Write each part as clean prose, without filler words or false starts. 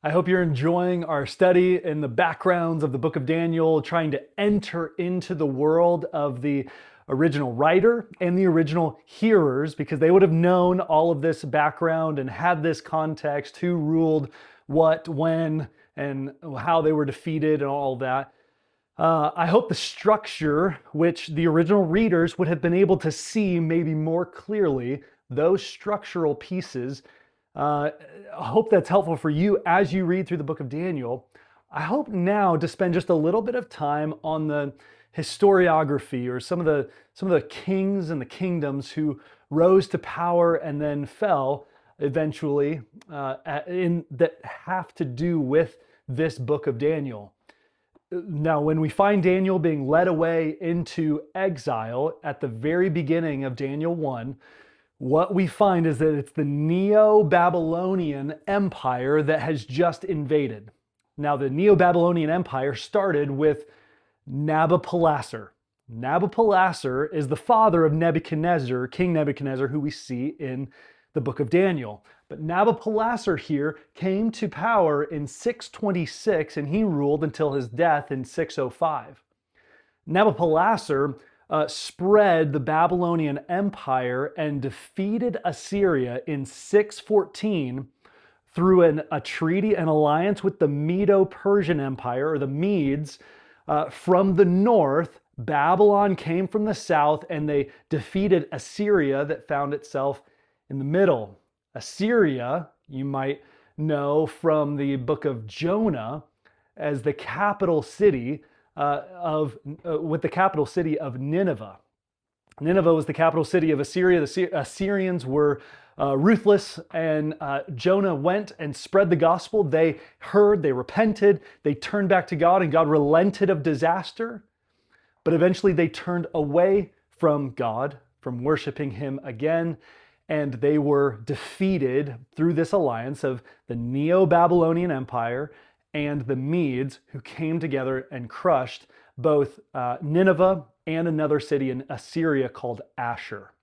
I hope you're enjoying our study in the backgrounds of the book of Daniel, trying to enter into the world of the original writer and the original hearers, because they would have known all of this background and had this context, who ruled what, when, and how they were defeated and all of that. I hope the structure, which the original readers would have been able to see maybe more clearly, those structural pieces, I hope that's helpful for you as you read through the book of Daniel. I hope now to spend just a little bit of time on the historiography, or some of the kings and the kingdoms who rose to power and then fell eventually, that have to do with this book of Daniel. Now, when we find Daniel being led away into exile at the very beginning of Daniel 1, what we find is that it's the Neo-Babylonian Empire that has just invaded. Now, the Neo-Babylonian Empire started with Nabopolassar. Nabopolassar is the father of Nebuchadnezzar, King Nebuchadnezzar, who we see in the book of Daniel. But Nabopolassar here came to power in 626, and he ruled until his death in 605. Nabopolassar spread the Babylonian Empire and defeated Assyria in 614 through a treaty, an alliance with the Medo-Persian Empire, or the Medes, from the north. Babylon came from the south, and they defeated Assyria that found itself in the middle. Assyria, you might know from the book of Jonah, as the capital city with the capital city of Nineveh. Nineveh was the capital city of Assyria. The Assyrians were ruthless, and Jonah went and spread the gospel. They heard, they repented, they turned back to God, and God relented of disaster. But eventually they turned away from God, from worshiping Him again, and they were defeated through this alliance of the Neo-Babylonian Empire and the Medes, who came together and crushed both Nineveh and another city in Assyria called Ashur.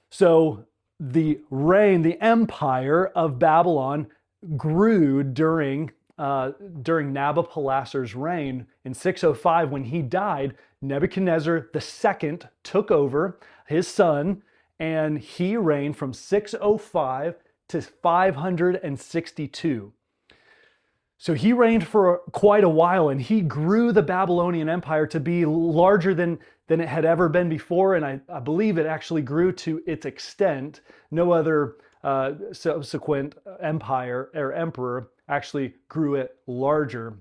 So the empire of Babylon grew during Nabopolassar's reign. In 605, when he died, Nebuchadnezzar II took over, his son, and he reigned from 605 to 562. So he reigned for quite a while, and he grew the Babylonian Empire to be larger than it had ever been before, and I believe it actually grew to its extent. No other subsequent empire or emperor actually grew it larger.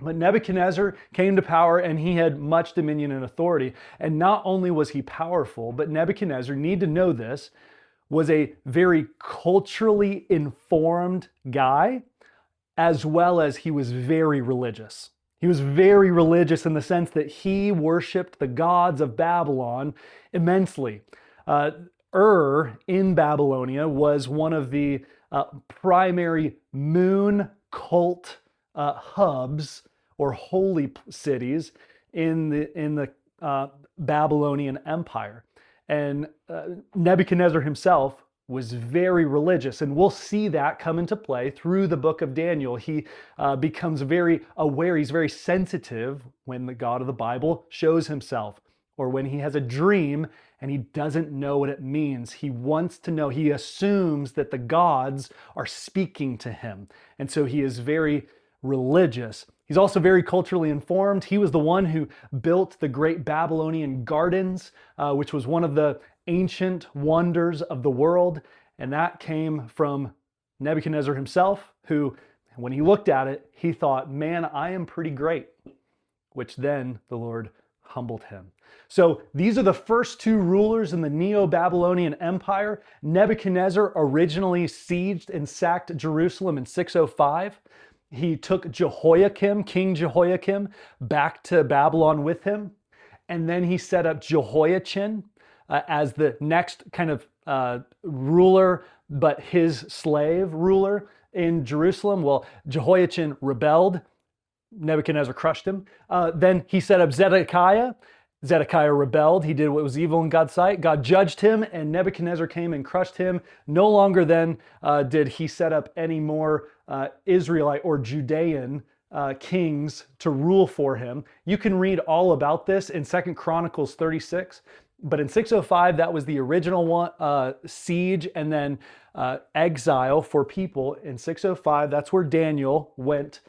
But Nebuchadnezzar came to power, and he had much dominion and authority. And not only was he powerful, but Nebuchadnezzar, need to know this, was a very culturally informed guy, as well as he was very religious. He was very religious in the sense that he worshiped the gods of Babylon immensely. In Babylonia was one of the primary moon cult hubs, or holy cities in the Babylonian Empire. And Nebuchadnezzar himself was very religious, and we'll see that come into play through the book of Daniel. He becomes very aware, he's very sensitive when the God of the Bible shows himself, or when he has a dream and he doesn't know what it means. He wants to know, he assumes that the gods are speaking to him, and so he is very religious. He's also very culturally informed. He was the one who built the great Babylonian gardens, which was one of the ancient wonders of the world. And that came from Nebuchadnezzar himself, who, when he looked at it, he thought, man, I am pretty great, which then the Lord humbled him. So these are the first two rulers in the Neo-Babylonian Empire. Nebuchadnezzar originally sieged and sacked Jerusalem in 605. He took Jehoiakim, King Jehoiakim, back to Babylon with him. And then he set up Jehoiachin as the next kind of ruler, but his slave ruler in Jerusalem. Well, Jehoiachin rebelled. Nebuchadnezzar crushed him. Then he set up Zedekiah, Zedekiah rebelled. He did what was evil in God's sight. God judged him, and Nebuchadnezzar came and crushed him. No longer then did he set up any more Israelite or Judean kings to rule for him. You can read all about this in 2 Chronicles 36. But in 605, that was the original one, siege and then exile for people. In 605, that's where Daniel went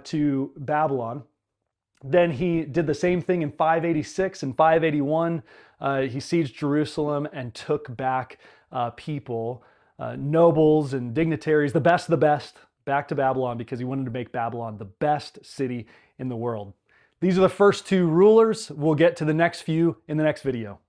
to Babylon. Then he did the same thing in 586 and 581. He sieged Jerusalem and took back people, nobles and dignitaries, the best of the best, back to Babylon because he wanted to make Babylon the best city in the world. These are the first two rulers. We'll get to the next few in the next video.